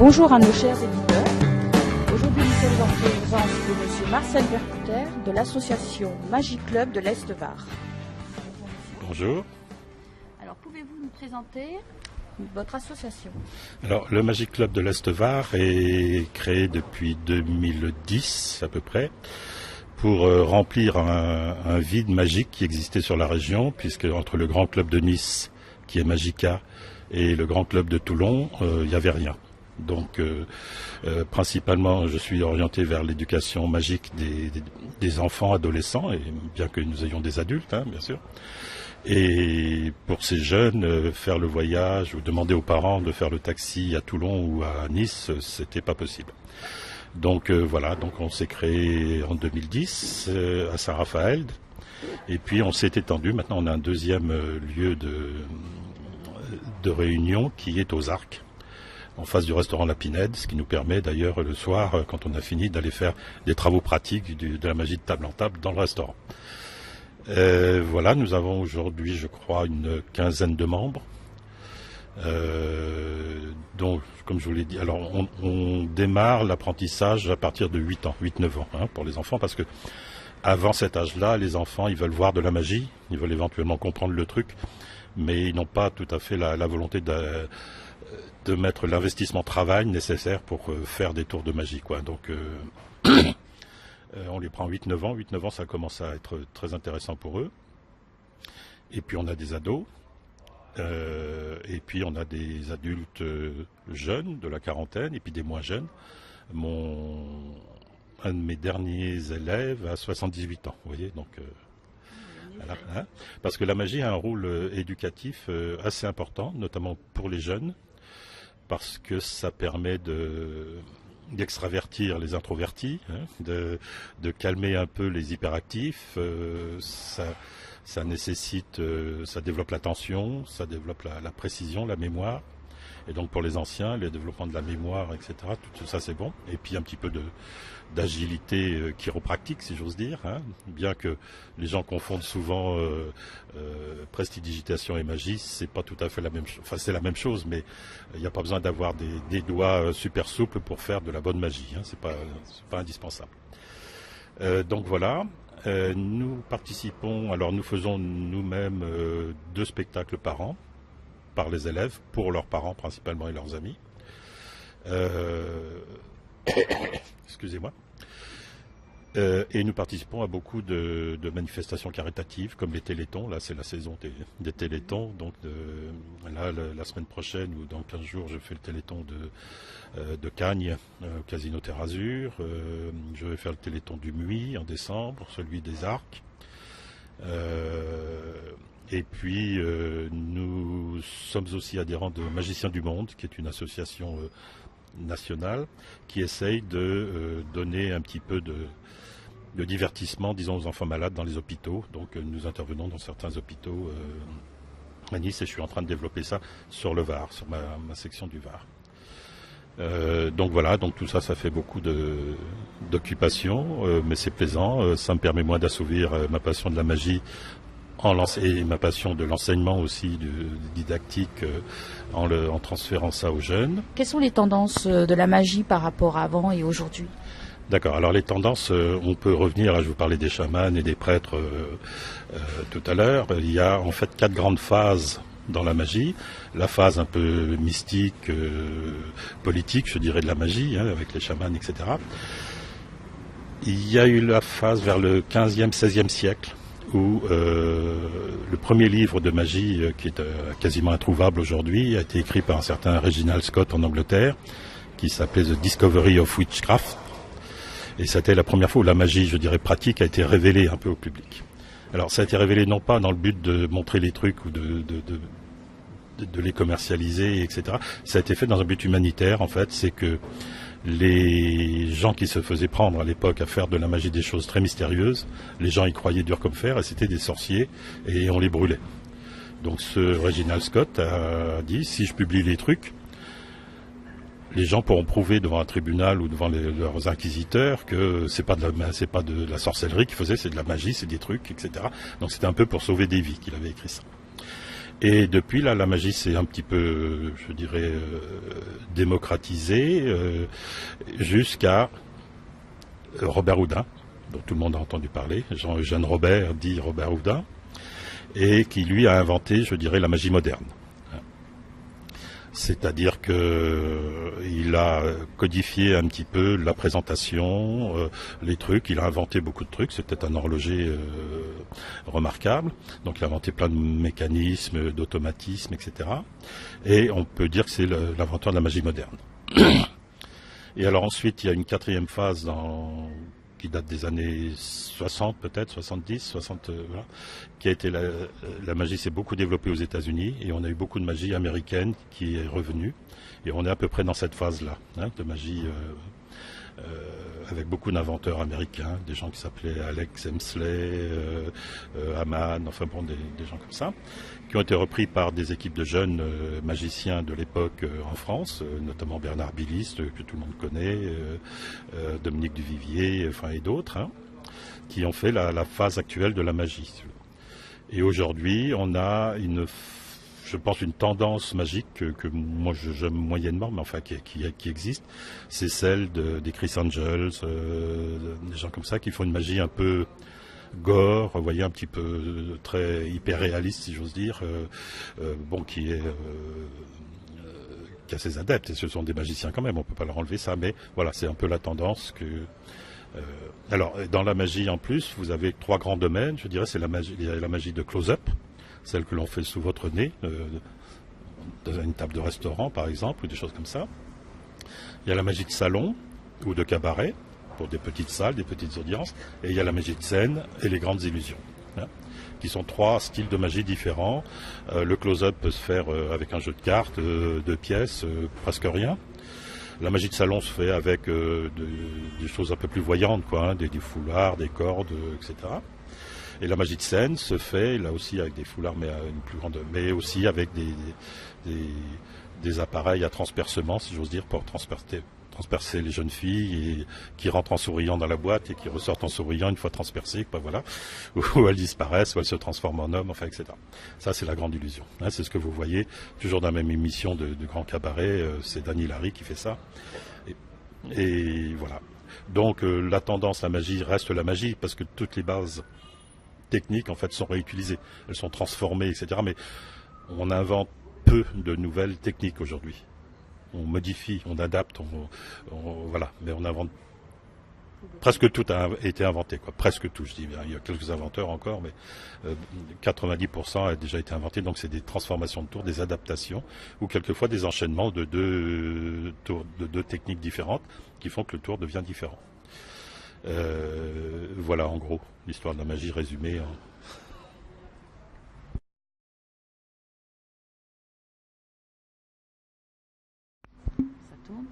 Bonjour à nos chers éditeurs. Aujourd'hui, nous sommes en présence de Monsieur Marcel Vercouter de l'association Magie Club de l'Est-Var. Bonjour. Alors, pouvez-vous nous présenter votre association? Alors, le Magie Club de l'Est-Var est créé depuis 2010 à peu près pour remplir un vide magique qui existait sur la région, puisque entre le grand club de Nice, qui est Magica, et le grand club de Toulon, il n'y avait rien. Donc, principalement, je suis orienté vers l'éducation magique des enfants, adolescents, et bien que nous ayons des adultes, bien sûr. Et pour ces jeunes, faire le voyage ou demander aux parents de faire le taxi à Toulon ou à Nice, c'était pas possible. Donc voilà, donc on s'est créé en 2010 à Saint-Raphaël, et puis on s'est étendu. Maintenant, on a un deuxième lieu de réunion qui est aux Arcs, en face du restaurant La Pinède, ce qui nous permet d'ailleurs le soir, quand on a fini, d'aller faire des travaux pratiques de la magie de table en table dans le restaurant. Voilà, nous avons aujourd'hui, je crois, une quinzaine de membres. Donc, comme je vous l'ai dit, alors on démarre l'apprentissage à partir de 8-9 ans, pour les enfants, parce que avant cet âge-là, les enfants, ils veulent voir de la magie, ils veulent éventuellement comprendre le truc, mais ils n'ont pas tout à fait la volonté de mettre l'investissement travail nécessaire pour faire des tours de magie, quoi. Donc, on les prend 8-9 ans. 8-9 ans, ça commence à être très intéressant pour eux. Et puis, on a des ados. Et puis, on a des adultes jeunes, de la quarantaine, et puis des moins jeunes. Un de mes derniers élèves a 78 ans, vous voyez, donc... voilà, parce que la magie a un rôle éducatif assez important, notamment pour les jeunes, parce que ça permet d'extravertir les introvertis, de calmer un peu les hyperactifs. Ça nécessite, ça développe l'attention, ça développe la précision, la mémoire. Et donc pour les anciens, le développement de la mémoire, etc., tout ça c'est bon. Et puis un petit peu d'agilité chiropractique, si j'ose dire, bien que les gens confondent souvent prestidigitation et magie, c'est pas tout à fait la même chose. Enfin, c'est la même chose, mais il n'y a pas besoin d'avoir des doigts super souples pour faire de la bonne magie. C'est pas indispensable. Donc voilà. Nous participons. Alors nous faisons nous-mêmes 2 spectacles par an, par les élèves, pour leurs parents principalement et leurs amis. Excusez-moi. Et nous participons à beaucoup de manifestations caritatives, comme les télétons. Là, c'est la saison des télétons. Donc là, la semaine prochaine, ou dans 15 jours, je fais le téléton de Cagnes, au Casino Terre Azur. Je vais faire le téléton du Muy en décembre, celui des Arcs. Et puis, nous sommes aussi adhérents de Magiciens du Monde, qui est une association nationale qui essaye de donner un petit peu de divertissement, disons, aux enfants malades dans les hôpitaux. Donc, nous intervenons dans certains hôpitaux à Nice, et je suis en train de développer ça sur le Var, sur ma section du Var. Donc voilà, donc tout ça, ça fait beaucoup d'occupation, mais c'est plaisant. Ça me permet moi d'assouvir ma passion de la magie et ma passion de l'enseignement aussi, didactique, en transférant ça aux jeunes. Quelles sont les tendances de la magie par rapport à avant et aujourd'hui? D'accord, alors les tendances, on peut revenir, je vous parlais des chamans et des prêtres tout à l'heure. Il y a en fait 4 grandes phases dans la magie. La phase un peu mystique, politique, je dirais, de la magie, avec les chamans, etc. Il y a eu la phase vers le 15e, 16e siècle, où le premier livre de magie, qui est quasiment introuvable aujourd'hui, a été écrit par un certain Reginald Scott en Angleterre, qui s'appelait The Discovery of Witchcraft. Et c'était la première fois où la magie, je dirais, pratique, a été révélée un peu au public. Alors ça a été révélé non pas dans le but de montrer les trucs ou de les commercialiser, etc. Ça a été fait dans un but humanitaire, en fait. C'est que les gens qui se faisaient prendre à l'époque à faire de la magie des choses très mystérieuses, les gens y croyaient dur comme fer, et c'était des sorciers, et on les brûlait. Donc ce Reginald Scott a dit, si je publie les trucs, les gens pourront prouver devant un tribunal ou devant leurs inquisiteurs que c'est pas de la sorcellerie qu'ils faisaient, c'est de la magie, c'est des trucs, etc. Donc c'était un peu pour sauver des vies qu'il avait écrit ça. Et depuis là, la magie s'est un petit peu, je dirais, démocratisée jusqu'à Robert Houdin, dont tout le monde a entendu parler, Jean-Eugène Robert dit Robert Houdin, et qui lui a inventé, je dirais, la magie moderne. C'est-à-dire qu'il a codifié un petit peu la présentation, les trucs, il a inventé beaucoup de trucs, c'était un horloger remarquable, donc il a inventé plein de mécanismes, d'automatismes, etc. Et on peut dire que c'est l'inventeur de la magie moderne. Et alors ensuite, il y a une quatrième phase qui date des années 60 peut-être, 70, 60, voilà, qui a été la magie s'est beaucoup développée aux États-Unis et on a eu beaucoup de magie américaine qui est revenue. Et on est à peu près dans cette phase-là, de magie avec beaucoup d'inventeurs américains, des gens qui s'appelaient Alex Hemsley, Hamann, enfin bon, des gens comme ça, qui ont été repris par des équipes de jeunes magiciens de l'époque en France, notamment Bernard Billis, que tout le monde connaît, Dominique Duvivier, et d'autres, qui ont fait la phase actuelle de la magie. Et aujourd'hui, on a je pense une tendance magique que moi j'aime moyennement, mais enfin qui existe, c'est celle des Chris Angels, des gens comme ça qui font une magie un peu gore, vous voyez, un petit peu très hyper réaliste si j'ose dire, qui a ses adeptes, et ce sont des magiciens quand même, on peut pas leur enlever ça, mais voilà, c'est un peu la tendance que... alors, dans la magie en plus, vous avez 3 grands domaines, je dirais, il y a la magie de close-up, celle que l'on fait sous votre nez, dans une table de restaurant par exemple, ou des choses comme ça. Il y a la magie de salon ou de cabaret, pour des petites salles, des petites audiences, et il y a la magie de scène et les grandes illusions, qui sont 3 styles de magie différents. Le close-up peut se faire avec un jeu de cartes, 2 pièces, presque rien. La magie de salon se fait avec des choses un peu plus voyantes, des foulards, des cordes, etc. Et la magie de scène se fait là aussi avec des foulards, mais à une plus grande, mais aussi avec des appareils à transpercement, si j'ose dire, pour transpercer les jeunes filles qui rentrent en souriant dans la boîte et qui ressortent en souriant une fois transpercées, voilà, où elles disparaissent, où elles se transforment en hommes, enfin, etc. Ça, c'est la grande illusion. C'est ce que vous voyez toujours dans la même émission de Grand Cabaret. C'est Dany Larry qui fait ça. Et voilà. Donc la tendance, la magie reste la magie parce que toutes les bases techniques en fait sont réutilisées, elles sont transformées, etc. Mais on invente peu de nouvelles techniques aujourd'hui. On modifie, on adapte, voilà, mais on invente. Presque tout a été inventé, presque tout, je dis bien. Il y a quelques inventeurs encore, mais 90% a déjà été inventé. Donc c'est des transformations de tours, des adaptations, ou quelquefois des enchaînements de deux techniques différentes qui font que le tour devient différent. Voilà en gros l'histoire de la magie résumée. Ça tourne.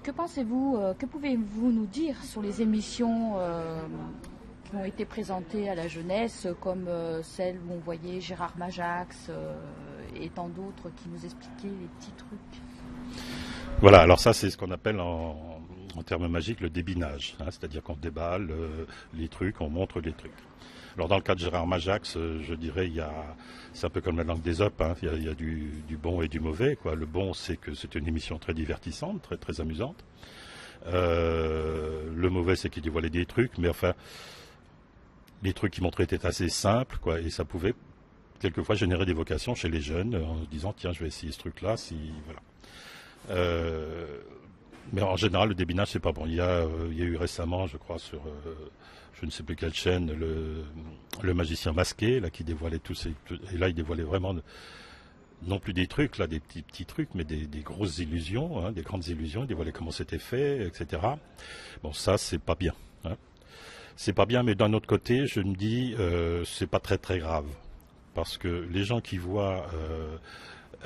Que pensez-vous, que pouvez-vous nous dire sur les émissions qui ont été présentées à la jeunesse, comme celle où on voyait Gérard Majax et tant d'autres qui nous expliquaient les petits trucs? Voilà, alors ça c'est ce qu'on appelle en termes magiques le débinage, c'est-à-dire qu'on déballe les trucs, on montre les trucs. Alors dans le cas de Gérard Majax, je dirais, c'est un peu comme la langue d'Ésope, il y a du bon et du mauvais, Le bon, c'est que c'est une émission très divertissante, très, très amusante. Le mauvais, c'est qu'il dévoilait des trucs, mais enfin, les trucs qu'il montrait étaient assez simples, et ça pouvait quelquefois générer des vocations chez les jeunes, en se disant, tiens, je vais essayer ce truc-là, voilà. Mais en général, le débinage, c'est pas bon. Il y a eu récemment, je crois, sur je ne sais plus quelle chaîne, le magicien masqué, là, qui dévoilait et là, il dévoilait vraiment non plus des trucs, là, des petits trucs, mais des grosses illusions, des grandes illusions. Il dévoilait comment c'était fait, etc. Bon, ça, c'est pas bien. C'est pas bien, mais d'un autre côté, je me dis, c'est pas très très grave, parce que les gens qui voient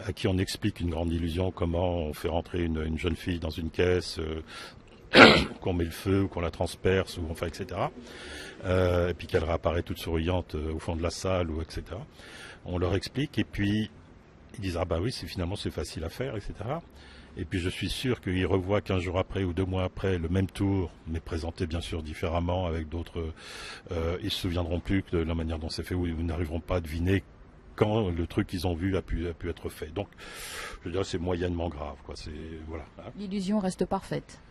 à qui on explique une grande illusion, comment on fait rentrer une jeune fille dans une caisse, qu'on met le feu, ou qu'on la transperce, ou enfin, etc. Et puis qu'elle réapparaît toute souriante au fond de la salle, ou etc. On leur explique, et puis ils disent, ah bah oui, finalement c'est facile à faire, etc. Et puis je suis sûr qu'ils revoient 15 jours après ou 2 mois après le même tour, mais présenté bien sûr différemment, avec d'autres... ils se souviendront plus de la manière dont c'est fait, ou ils n'arriveront pas à deviner quand le truc qu'ils ont vu a pu être fait. Donc, je dirais que c'est moyennement grave, quoi. Voilà. L'illusion reste parfaite.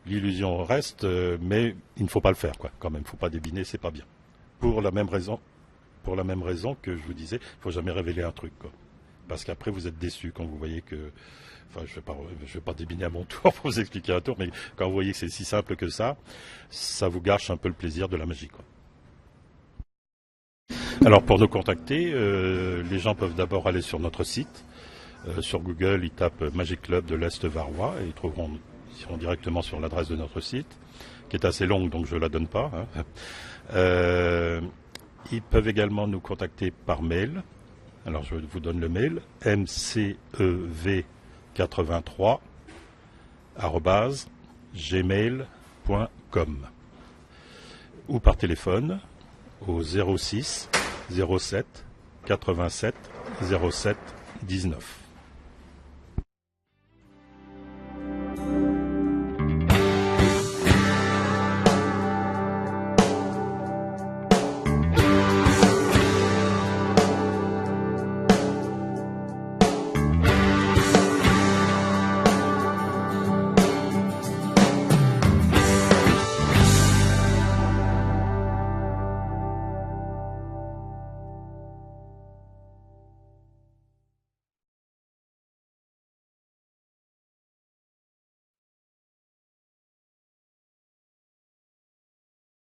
L'illusion reste, mais il ne faut pas le faire, quoi. Quand même, il ne faut pas débiner, c'est pas bien. Pour la même raison que je vous disais, il ne faut jamais révéler un truc, quoi. Parce qu'après, vous êtes déçu quand vous voyez que... Enfin, je vais pas débiner à mon tour pour vous expliquer un tour, mais quand vous voyez que c'est si simple que ça vous gâche un peu le plaisir de la magie, quoi. Alors, pour nous contacter, les gens peuvent d'abord aller sur notre site. Sur Google, ils tapent Magic Club de l'Est Varois et ils iront directement sur l'adresse de notre site, qui est assez longue, donc je ne la donne pas. Ils peuvent également nous contacter par mail. Alors je vous donne le mail, mcev83@gmail.com, ou par téléphone au 06 07 87 07 19.